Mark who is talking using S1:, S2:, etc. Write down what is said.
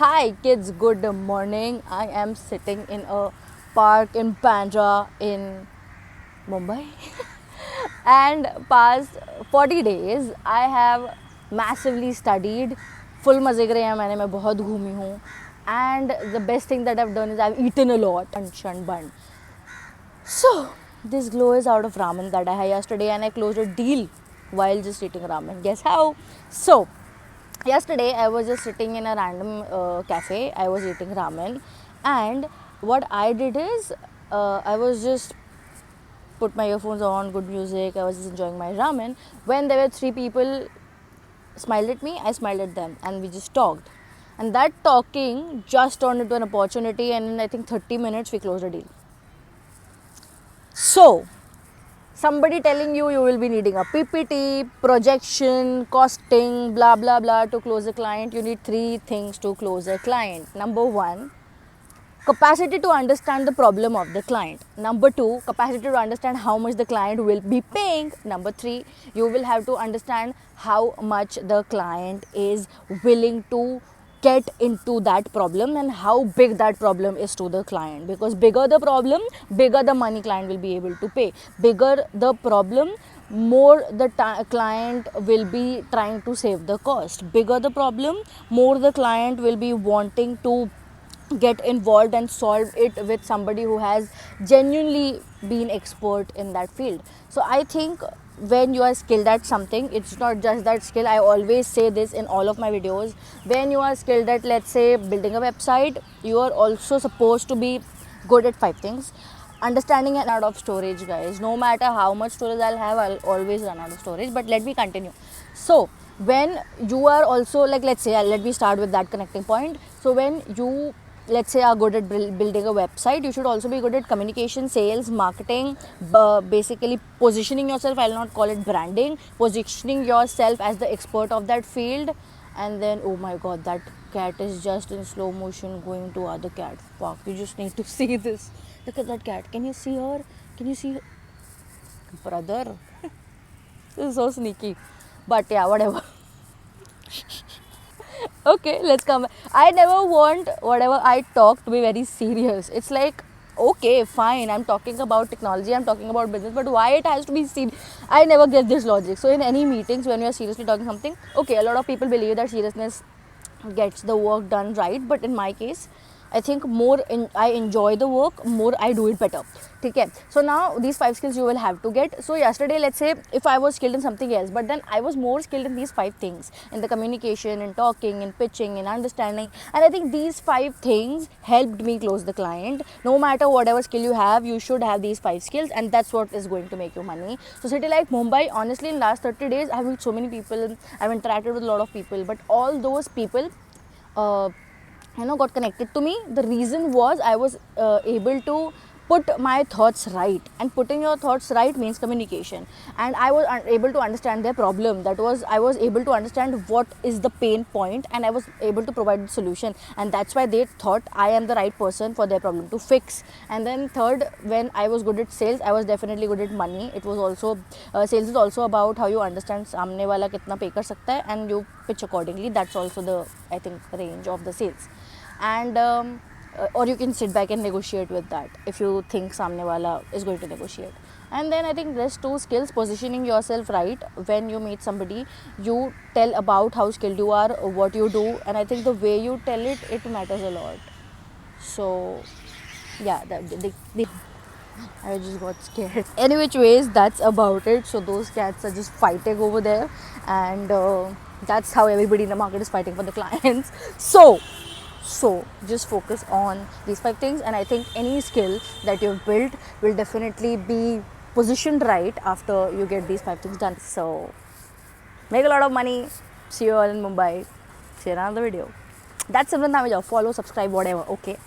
S1: Hi kids, good morning. I am sitting in a park in Bandra in Mumbai and past 40 days I have massively studied. Full मज़े करे हैं मैंने मैं बहुत घूमी हूँ and the best thing that I've done is I've eaten a lot and bun. So this glow is out of ramen that I had yesterday and I closed a deal while just eating ramen. Guess how? So yesterday I was just sitting in a random cafe. I was eating ramen and what I did is I was just put my earphones on, good music, I was just enjoying my ramen. When there were three people smiled at me, I smiled at them and we just talked. And that talking just turned into an opportunity and in I think 30 minutes we closed a deal. So somebody telling you will be needing a PPT, projection, costing, blah blah blah to close a client. You need three things to close a client. Number one, capacity to understand the problem of the client. Number two, capacity to understand how much the client will be paying. Number three, you will have to understand how much the client is willing to get into that problem and how big that problem is to the client, because bigger the problem, bigger the money client will be able to pay. Bigger the problem, more the client will be trying to save the cost. Bigger the problem, more the client will be wanting to get involved and solve it with somebody who has genuinely been expert in that field. So I think when you are skilled at something, it's not just that skill. I always say this in all of my videos. When you are skilled at, let's say, building a website, you are also supposed to be good at five things. Understanding and out of storage, guys. No matter how much storage I'll have, I'll always run out of storage. But let me continue. So when you are also, like, let's say, let me start with that connecting point. So when you, let's say, are good at building a website, you should also be good at communication, sales, marketing, basically positioning yourself. I'll not call it branding, positioning yourself as the expert of that field. And then, oh my god, that cat is just in slow motion going to other cat. Fuck, you just need to see this. Look at that cat. Can you see her? Can you see her? Brother? This is so sneaky. But yeah, whatever. Okay, let's come. I never want whatever I talk to be very serious. It's like, okay, fine, I'm talking about technology, I'm talking about business, but why it has to be serious? I never get this logic. So in any meetings when you're seriously talking something, okay, a lot of people believe that seriousness gets the work done right, but in my case I think I enjoy the work, more I do it better. Okay, so now these five skills you will have to get. So yesterday, let's say, if I was skilled in something else, but then I was more skilled in these five things, in the communication, in talking, in pitching, in understanding, and I think these five things helped me close the client. No matter whatever skill you have, you should have these five skills, and that's what is going to make you money. So city like Mumbai, honestly, in last 30 days I've met so many people, I've interacted with a lot of people, but all those people got connected to me. The reason was I was able to put my thoughts right, and putting your thoughts right means communication, and I was able to understand their problem. That was, I was able to understand what is the pain point, and I was able to provide the solution, and that's why they thought I am the right person for their problem to fix. And then third, when I was good at sales, I was definitely good at money. It was also sales is also about how you understand सामने वाला कितना पे कर सकता है, and you pitch accordingly. That's also the, I think, range of the sales. And or you can sit back and negotiate with that if you think samne wala is going to negotiate. And then I think there's two skills: positioning yourself right. When you meet somebody, you tell about how skilled you are, what you do, and I think the way you tell it, it matters a lot. So yeah, I just got scared. Any which ways, that's about it. So those cats are just fighting over there, and that's how everybody in the market is fighting for the clients. So just focus on these five things, and I think any skill that you've built will definitely be positioned right after you get these five things done. So make a lot of money. See you all in Mumbai. See you in another video. That's Simran Thameja. Follow, subscribe, whatever. Okay.